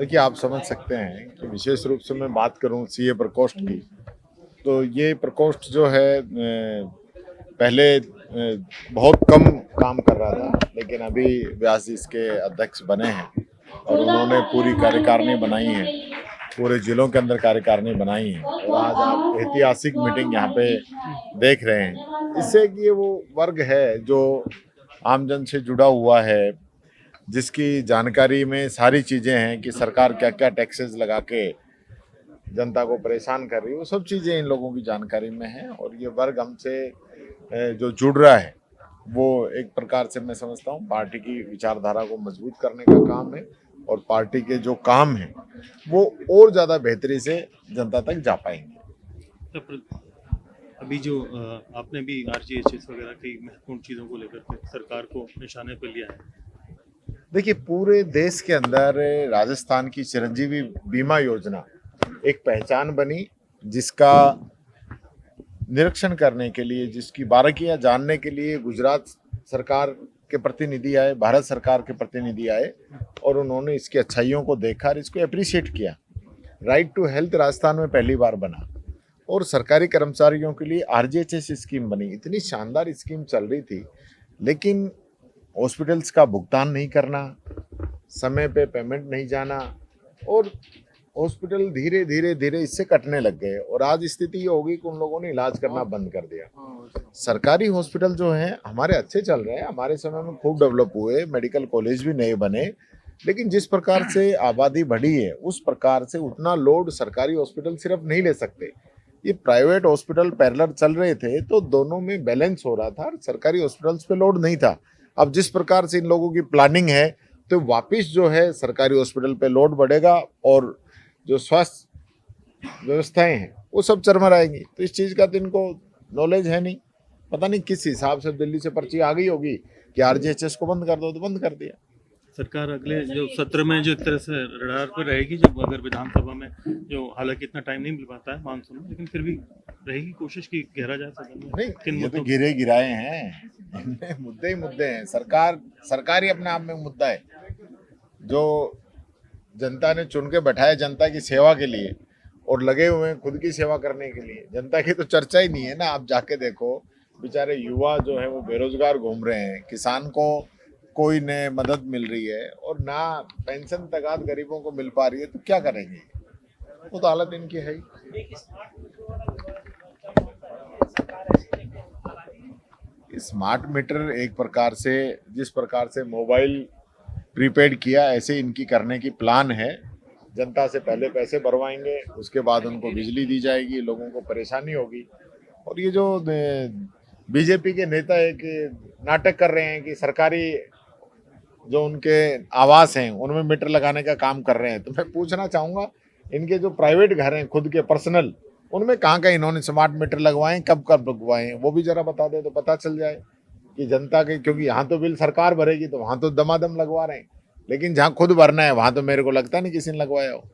देखिए, आप समझ सकते हैं कि विशेष रूप से मैं बात करूं सीए प्रकोष्ठ की, तो ये प्रकोष्ठ जो है पहले बहुत कम काम कर रहा था, लेकिन अभी व्यास जी इसके अध्यक्ष बने हैं और उन्होंने पूरी कार्यकारिणी बनाई है, पूरे जिलों के अंदर कार्यकारिणी बनाई है और आज आप ऐतिहासिक मीटिंग यहाँ पे देख रहे हैं। इससे कि ये वो वर्ग है जो आमजन से जुड़ा हुआ है, जिसकी जानकारी में सारी चीजें हैं कि सरकार क्या क्या टैक्सेस लगा के जनता को परेशान कर रही है, वो सब चीजें इन लोगों की जानकारी में है। और ये वर्ग हमसे जो जुड़ रहा है वो एक प्रकार से मैं समझता हूँ पार्टी की विचारधारा को मजबूत करने का काम है और पार्टी के जो काम है वो और ज्यादा बेहतरी से जनता तक जा पाएंगे। तो अभी जो आपने भी आरजीएचएस वगैरह की महत्वपूर्ण चीज़ों को लेकर के सरकार को निशाने पर लिया है। देखिए, पूरे देश के अंदर राजस्थान की चिरंजीवी बीमा योजना एक पहचान बनी, जिसका निरीक्षण करने के लिए, जिसकी बारीकियां जानने के लिए गुजरात सरकार के प्रतिनिधि आए, भारत सरकार के प्रतिनिधि आए और उन्होंने इसकी अच्छाइयों को देखा और इसको अप्रिशिएट किया। राइट टू हेल्थ राजस्थान में पहली बार बना और सरकारी कर्मचारियों के लिए आरजीएचएस स्कीम बनी। इतनी शानदार स्कीम चल रही थी, लेकिन हॉस्पिटल्स का भुगतान नहीं करना, समय पे पेमेंट नहीं जाना और हॉस्पिटल धीरे धीरे धीरे इससे कटने लग गए और आज स्थिति ये होगी कि उन लोगों ने इलाज करना बंद कर दिया। सरकारी हॉस्पिटल जो हैं हमारे अच्छे चल रहे हैं, हमारे समय में खूब डेवलप हुए, मेडिकल कॉलेज भी नए बने, लेकिन जिस प्रकार से आबादी बढ़ी है उस प्रकार से उतना लोड सरकारी हॉस्पिटल सिर्फ नहीं ले सकते। ये प्राइवेट हॉस्पिटल पैरेलल चल रहे थे तो दोनों में बैलेंस हो रहा था, सरकारी हॉस्पिटल्स पे लोड नहीं था। अब जिस प्रकार से इन लोगों की प्लानिंग है तो वापिस जो है सरकारी हॉस्पिटल पे लोड बढ़ेगा और जो स्वास्थ्य व्यवस्थाएं हैं वो सब चरमराएंगी। तो इस चीज़ का तो इनको नॉलेज है नहीं, पता नहीं किस हिसाब से दिल्ली से पर्ची आ गई होगी कि आरजीएचएस को बंद कर दो, तो बंद कर दिया। सरकार अगले जो सत्र में जो एक तरह से रडार पर रहेगी, जब अगर विधानसभा में जो हालांकि इतना टाइम नहीं मिल पाता है मानसून में, लेकिन फिर भी रहेगी कोशिश की घेरा जाए सदन में। नहीं, ये तो गिरे गिराए हैं, इनमें मुद्दे ही मुद्दे हैं। सरकार ही अपने आप में मुद्दा है। जो जनता ने चुन के बैठाया जनता की सेवा के लिए और लगे हुए हैं खुद की सेवा करने के लिए, जनता की तो चर्चा ही नहीं है ना। आप जाके देखो, बेचारे युवा जो है वो बेरोजगार घूम रहे हैं, किसान को कोई न मदद मिल रही है और ना पेंशन तकात गरीबों को मिल पा रही है, तो क्या करेंगे? वो तो हालत इनकी है ही। स्मार्ट मीटर एक प्रकार से, जिस प्रकार से मोबाइल प्रीपेड किया, ऐसे इनकी करने की प्लान है। जनता से पहले पैसे भरवाएंगे, उसके बाद उनको बिजली दी जाएगी, लोगों को परेशानी होगी। और ये जो बीजेपी के नेता एक नाटक कर रहे हैं कि सरकारी जो उनके आवास हैं उनमें मीटर लगाने का काम कर रहे हैं, तो मैं पूछना चाहूँगा इनके जो प्राइवेट घर हैं खुद के पर्सनल, उनमें कहाँ कहाँ इन्होंने स्मार्ट मीटर लगवाए, कब कब लगवाए, वो भी जरा बता दे तो पता चल जाए कि जनता के, क्योंकि यहाँ तो बिल सरकार भरेगी तो वहाँ तो दमादम लगवा रहे हैं, लेकिन जहाँ खुद भरना है वहाँ तो मेरे को लगता नहीं किसी ने लगवाया हो।